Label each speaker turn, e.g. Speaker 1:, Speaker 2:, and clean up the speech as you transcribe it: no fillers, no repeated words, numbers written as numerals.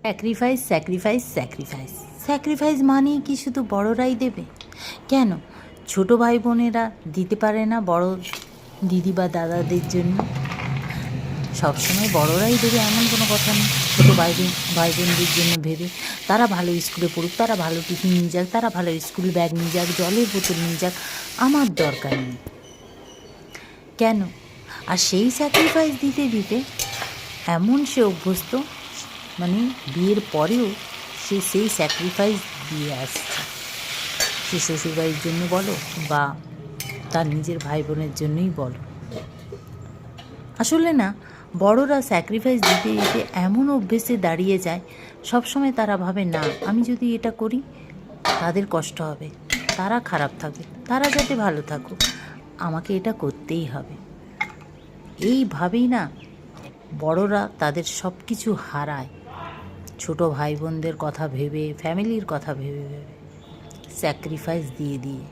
Speaker 1: Sacrifice sacrifice sacrifice sacrifice মানেই কি শুধু বড়রাই দেবে? কেন ছোট ভাই বোনেরা দিতে পারে না বড় দিদি বা দাদাদের জন্য? সবসময় বড়রাই দেবে এমন কোনো কথা নেই। ছোটো ভাই বোনদের জন্য ভেবে তারা ভালো স্কুলে পড়ুক, তারা ভালো টিফিন নিয়ে যাক, তারা ভালো স্কুল ব্যাগ নিয়ে যাক, জলের বোতল নিয়ে যাক, আমার দরকার নেই। কেন? আর সেই স্যাক্রিফাইস দিতে দিতে এমন সে অভ্যস্ত, মানে বিয়ের পরেও সে সেই স্যাক্রিফাইস দিয়ে আসছে। সে শ্বশুরবাড়ির জন্য বলো বা তার নিজের ভাই বোনের জন্যই বলো। আসলে না, বড়রা স্যাক্রিফাইস দিতে দিতে এমন অভ্যেসে দাঁড়িয়ে যায়, সবসময় তারা ভাবে না আমি যদি এটা করি তাদের কষ্ট হবে, তারা খারাপ থাকবে, তারা যাতে ভালো থাকুক, আমাকে এটা করতেই হবে। এইভাবেই না বড়রা তাদের সব কিছু হারায়, ছোট ভাই বোনদের কথা ভেবে, ফ্যামিলির কথা ভেবে ভেবে, স্যাক্রিফাইস দিয়ে দিয়ে।